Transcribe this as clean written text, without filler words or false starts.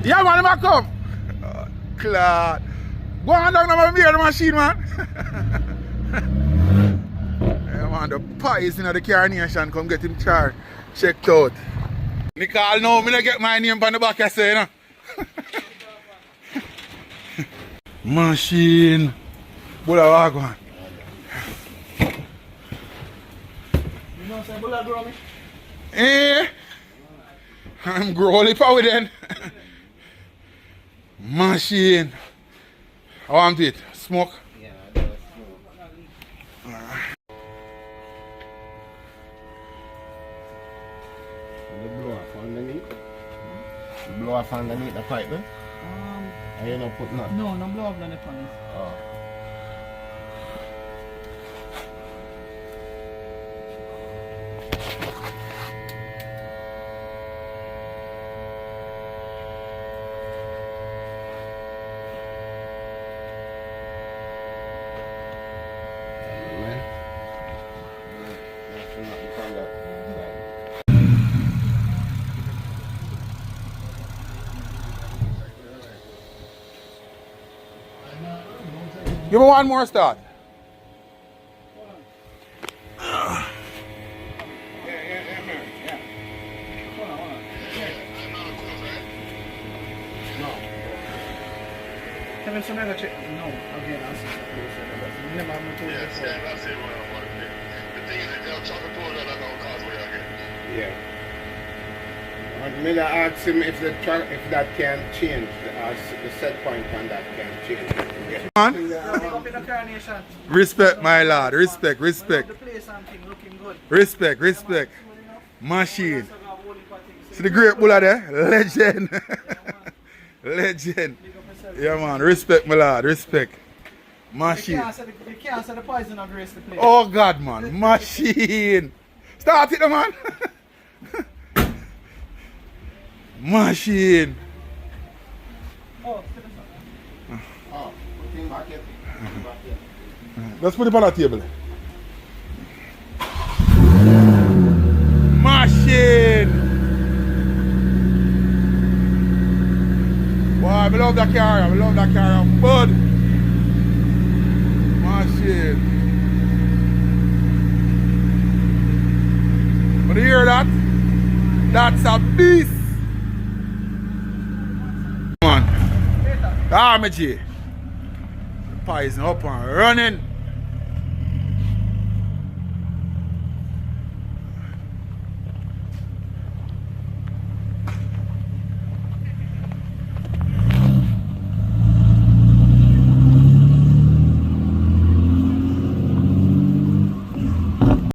Yeah, man, him a come. Oh, Claude. Go on down and beer the machine, man. Yeah, man, the Poizn in the carnation come get him charged, checked out. Nicole, no, me not get my name on the back, I say, you know. Machine. Bulla wagon. You know, say Bulla grow me? Eh? I'm growly power then. Machine. I want it. Smoke. Yeah, I do smoke. The blow off underneath. The blow off underneath the pipe, eh? And you not put nothing? No, no blow off on the panel. Oh. Give me one more start. Can I check? No, again, I'll see. Never have to Yeah, that's it. The thing is, they'll chop the toll that I know cause where I get. Yeah. And me ask him if that can change, the set point on that can change. Man. up in the carnation. Respect, my lad. Respect, respect. The place and thing looking good. Respect, respect. Machine. See the great bulla there? Legend. Legend. Yeah, man. Respect, my lad. Respect. Machine. You can't say the Poizn and grace the place. Oh, God, man. Machine. Start it, man. Machine. Oh, Oh, put him back here. Let's put it on the table. Machine. Boy, I love that car. I love that car. Bud. Machine. But you hear that? That's a beast. Come on. Ah, my G. Poizn up and running.